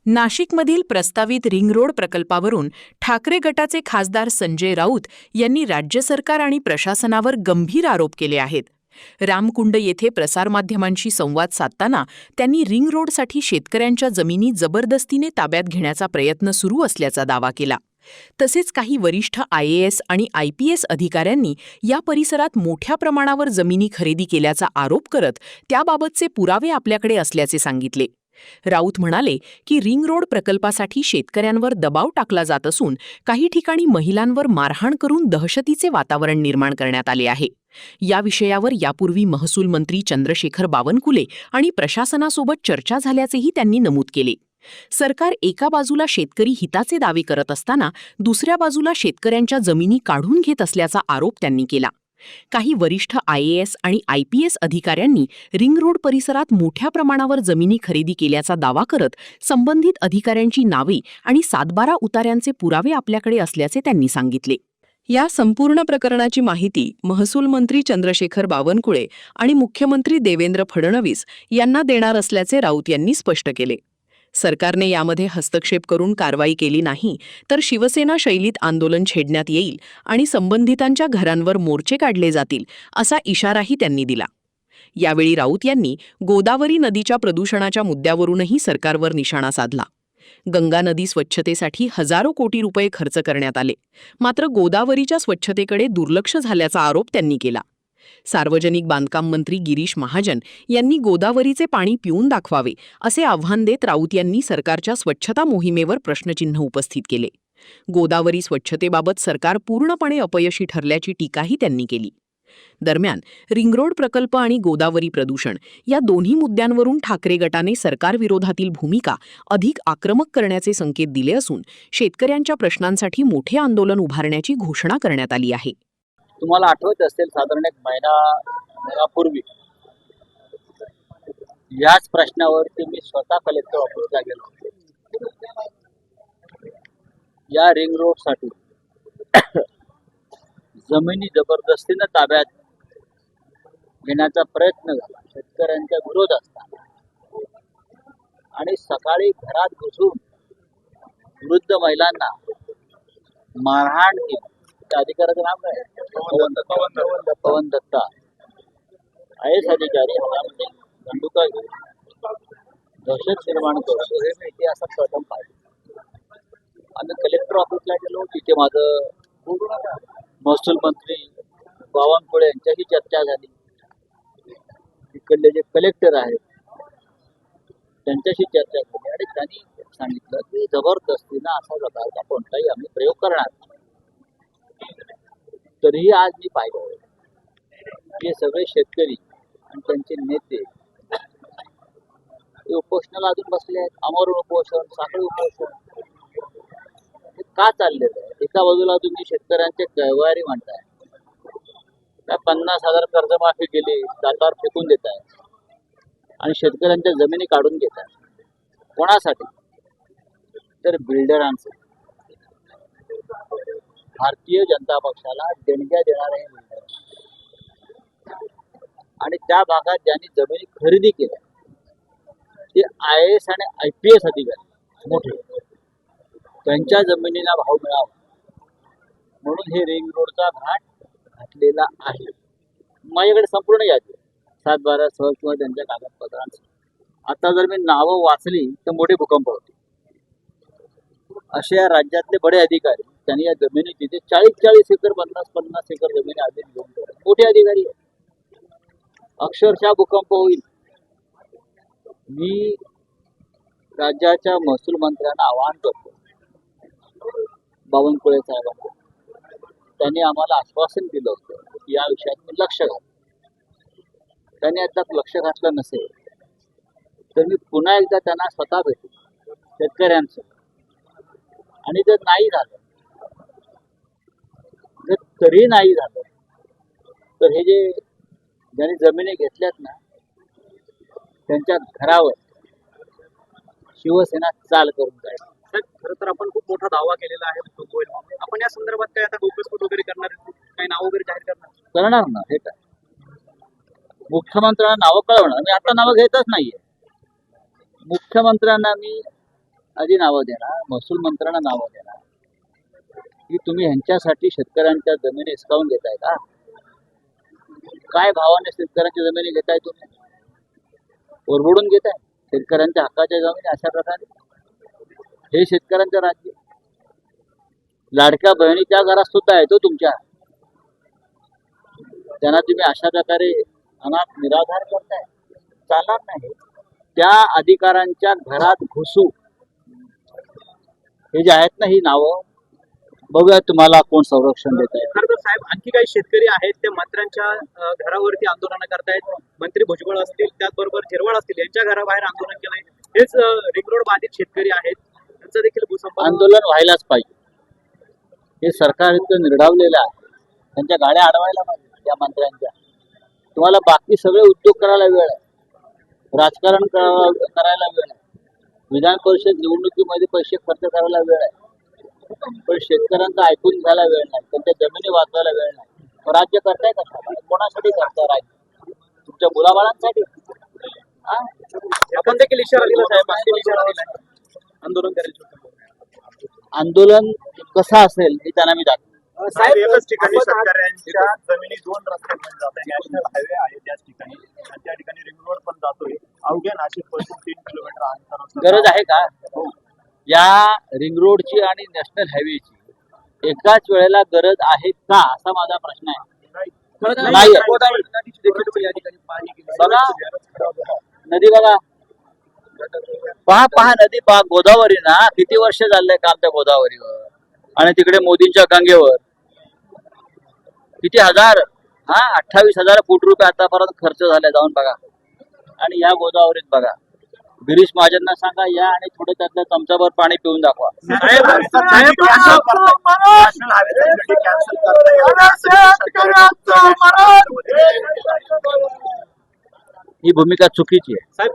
नाशिकमधील प्रस्तावित ring road प्रकल्पावरून Thackeray गटाचे खासदार संजय राऊत यांनी राज्य सरकार आणि प्रशासनावर गंभीर आरोप केले आहेत. रामकुंड येथे प्रसारमाध्यमांशी संवाद साधताना त्यांनी रिंग रोडसाठी शेतकऱ्यांच्या जमिनी जबरदस्तीने ताब्यात घेण्याचा प्रयत्न सुरू असल्याचा दावा केला. तसेच काही वरिष्ठ IAS आणि IPS अधिकाऱ्यांनी या परिसरात मोठ्या प्रमाणावर जमिनी खरेदी केल्याचा आरोप करत त्याबाबतचे पुरावे आपल्याकडे असल्याचे सांगितले. राऊत म्हणाले की रिंग रोड प्रकल्पासाठी शेतकऱ्यांवर दबाव टाकला जात असून काही ठिकाणी महिलांवर मारहाण करून दहशतीचे वातावरण निर्माण करण्यात आले आहे. या विषयावर यापूर्वी महसूल मंत्री चंद्रशेखर बावनकुळे आणि प्रशासनासोबत चर्चा झाल्याचेही त्यांनी नमूद केले. सरकार एका बाजूला शेतकरी हिताचे दावे करत असताना दुसऱ्या बाजूला शेतकऱ्यांच्या जमिनी काढून घेत असल्याचा आरोप त्यांनी केला. काही वरिष्ठ IAS आणि IPS अधिकाऱ्यांनी रिंग रोड परिसरात मोठ्या प्रमाणावर जमिनी खरेदी केल्याचा दावा करत संबंधित अधिकाऱ्यांची नावे आणि 7/12 उतार्यांचे पुरावे आपल्याकडे असल्याचे त्यांनी सांगितले. या संपूर्ण प्रकरणाची माहिती महसूल मंत्री चंद्रशेखर बावनकुळे आणि मुख्यमंत्री देवेंद्र फडणवीस यांना देणार असल्याचे राऊत यांनी स्पष्ट केले. सरकारने यामध्ये हस्तक्षेप करून कारवाई केली नाही तर शिवसेना शैलीत आंदोलन छेडण्यात येईल आणि संबंधितांच्या घरांवर मोर्चे काढले जातील असा इशाराही त्यांनी दिला. यावेळी राऊत यांनी गोदावरी नदीच्या प्रदूषणाच्या मुद्द्यावरूनही सरकारवर निशाणा साधला. गंगा नदी स्वच्छतेसाठी हजारो कोटी रुपये खर्च करण्यात आले, मात्र गोदावरीच्या स्वच्छतेकडे दुर्लक्ष झाल्याचा आरोप त्यांनी केला. सार्वजनिक बांधकाम मंत्री गिरीश महाजन यांनी गोदावरीचे पाणी पिऊन दाखवावे असे आव्हान देत राऊत यांनी सरकारच्या स्वच्छता मोहिमेवर प्रश्नचिन्ह उपस्थित केले. गोदावरी स्वच्छतेबाबत सरकार पूर्णपणे अपयशी ठरल्याची टीकाही त्यांनी केली. दरम्यान रिंग रोड प्रकल्प आणि गोदावरी प्रदूषण या दोन्ही मुद्द्यांवरून ठाकरे गटाने सरकारविरोधातील भूमिका अधिक आक्रमक करण्याचे संकेत दिले असून शेतकऱ्यांच्या प्रश्नांसाठी मोठे आंदोलन उभारण्याची घोषणा करण्यात आली आहे. तुम्हाला आठवत असेल साधारण एक महिनापूर्वी याच प्रश्नावरती मी स्वतः कलेक्टर ऑफिसला गेलो होतो. या रिंग रोडसाठी जमिनी जबरदस्तीने ताब्यात घेण्याचा प्रयत्न झाला शेतकऱ्यांच्या विरोधात आणि सकाळी घरात घुसून वृद्ध महिलांना मारहाण केली. त्या अधिकाऱ्याचं नाव काय? पवन दत्ता IAS अधिकारी हातामध्ये बंदुका घेऊन दहशत निर्माण करतो हे मी इतिहासात प्रथम पाहिलं. आम्ही कलेक्टर ऑफिसला गेलो. तिथे माझं महसूल मंत्री बावनकुळे यांच्याशी चर्चा झाली. इकडले जे कलेक्टर आहेत त्यांच्याशी चर्चा झाली आणि त्यांनी सांगितलं की जबरदस्तीनं असा प्रकारचा कोणताही आम्ही प्रयोग करणार. तरीही आज मी पाहिलं हे सगळे शेतकरी आणि त्यांचे नेते हे उपोषणाला अजून बसले आहेत. आमरण उपोषण, साखळी उपोषण हे का चाललेलं आहे? एका बाजूला तुम्ही शेतकऱ्यांचे गैरवारी म्हणताय, त्या 50,000 कर्जमाफी केली दातावर फेकून देत आहे आणि शेतकऱ्यांच्या जमिनी काढून घेत आहे. कोणासाठी? तर बिल्डरांसाठी. भारतीय जनता पक्षाला देणग्या देणारे हे बिल्डर आणि त्या भागात ज्यांनी जमिनी खरेदी केल्या ते IAS आणि IPS अधिकारी मोठे, त्यांच्या जमिनीला भाव मिळावा म्हणून हे रिंग रोडचा घाट घातलेला आहे. माझ्याकडे संपूर्ण यादी 7/12 सह किंवा त्यांच्या कागदपत्रांची. आता जर मी नावं वाचली तर मोठे भूकंप होते. असे या राज्यातले बडे अधिकारी त्यांनी या जमिनी तिथे 40 एकर 50 एकर जमिनी आधीच घेऊन ठेवल्या. मोठे अधिकारी अक्षरशः भूकंप होईल. मी राज्याच्या महसूल मंत्र्यांना आवाहन करतो, बावनकुळे साहेबांना. त्यांनी आम्हाला आश्वासन दिलं होतं की या विषयात मी लक्ष घालतो. त्यांनी आता लक्ष घातलं नसेल तर मी पुन्हा एकदा त्यांना स्वतः भेटू शेतकऱ्यांचं. आणि जर नाही झालं, जर तरी नाही झालं तर हे जे ज्यांनी जमिनी घेतल्यात ना त्यांच्या घरावर शिवसेना चाल करून जाईल. खरं तर आपण खूप मोठा दावा केलेला आहे. आपण या संदर्भात काय आता गौप्यस्फोट वगैरे करणार, काही नाव वगैरे जाहीर करणार ना? हे काय मुख्यमंत्र्यांना नावं कळवणार. मी आता नावं घेतच नाहीये. मुख्यमंत्र्यांना मी आधी नावं देणार, महसूल मंत्र्यांना नावं देणार की तुम्ही ह्यांच्यासाठी शेतकऱ्यांच्या जमिनी हिसकावून घेताय का? काय भावाने शेतकऱ्यांच्या जमिनी घेताय तुम्ही? ओरबडून घेताय शेतकऱ्यांच्या हक्काच्या जमिनी अशा प्रकारे? हे शेतकऱ्यांचं राज्य. लाडक्या बहिणीच्या घरात सुद्धा येतो तुमच्या, त्यांना तुम्ही अशा प्रकारे अनाथ निराधार करताय. चालणार नाही. त्या अधिकाऱ्यांच्या घरात घुसू हे जे आहेत ना, ही नावं बघूया तुम्हाला कोण संरक्षण देत आहे. खरं तर साहेब, आणखी काही शेतकरी आहेत ते मंत्र्यांच्या घरावरती आंदोलन करतायत. मंत्री भुजबळ असतील, त्याचबरोबर झिरवाळ असतील, यांच्या घराबाहेर आंदोलन केलंय. हेच रिंग रोड बाधित शेतकरी आहेत, त्यांचं देखील भूसंपादन आंदोलन व्हायलाच पाहिजे. हे सरकार इतकं निर्डावलेलं आहे, त्यांच्या गाड्या अडवायला पाहिजे या मंत्र्यांच्या. तुम्हाला बाकी सगळे उद्योग करायला वेळ आहे, राजकारण करायला वेळ आहे, विधान परिषद निवडणुकीमध्ये पैसे खर्च करायला वेळ आहे, पण शेतकऱ्यांचं ऐकून घ्यायला वेळ नाही, त्यांच्या जमिनी वाचवायला वेळ नाही. राज्य करताय कशाला? कोणासाठी करताय राज्य? तुमच्या मुलाबाळांसाठी? आपण देखील इशारा दिला साहेब, अंतिम इशारा दिला आंदोलन करायचं. आंदोलन कसं असेल हे त्यांना मी दाखवेन. साहेब, एकाच ठिकाणी शेतकऱ्यांच्या जमिनी दोन रस्त्यातून जात आहे. नॅशनल हायवे आहे त्याच ठिकाणी, आणि त्या ठिकाणी रिंग रोड पण जातोय. अवघ्या नाशिकपासून 3 किलोमीटर अंतर. गरज आहे का या रिंग रोडची आणि नॅशनल हायवेची एकाच वेळेला गरज आहे का, असा माझा प्रश्न आहे. नाही. बघा नदी, बघा पहा नदी, पहा गोदावरी ना, किती वर्ष झालंय काम त्या गोदावरीवर. आणि तिकडे मोदींच्या गंगेवर किती हजार 28,000 कोटी रुपये आतापर्यंत खर्च झाले, जाऊन बघा. आणि या गोदावरीत बघा, गिरीश महाजनना सांगा या आणि थोडं त्यातलं चमचाभर पाणी पिऊन दाखवा. ही भूमिका चुकीची आहे. साहेब,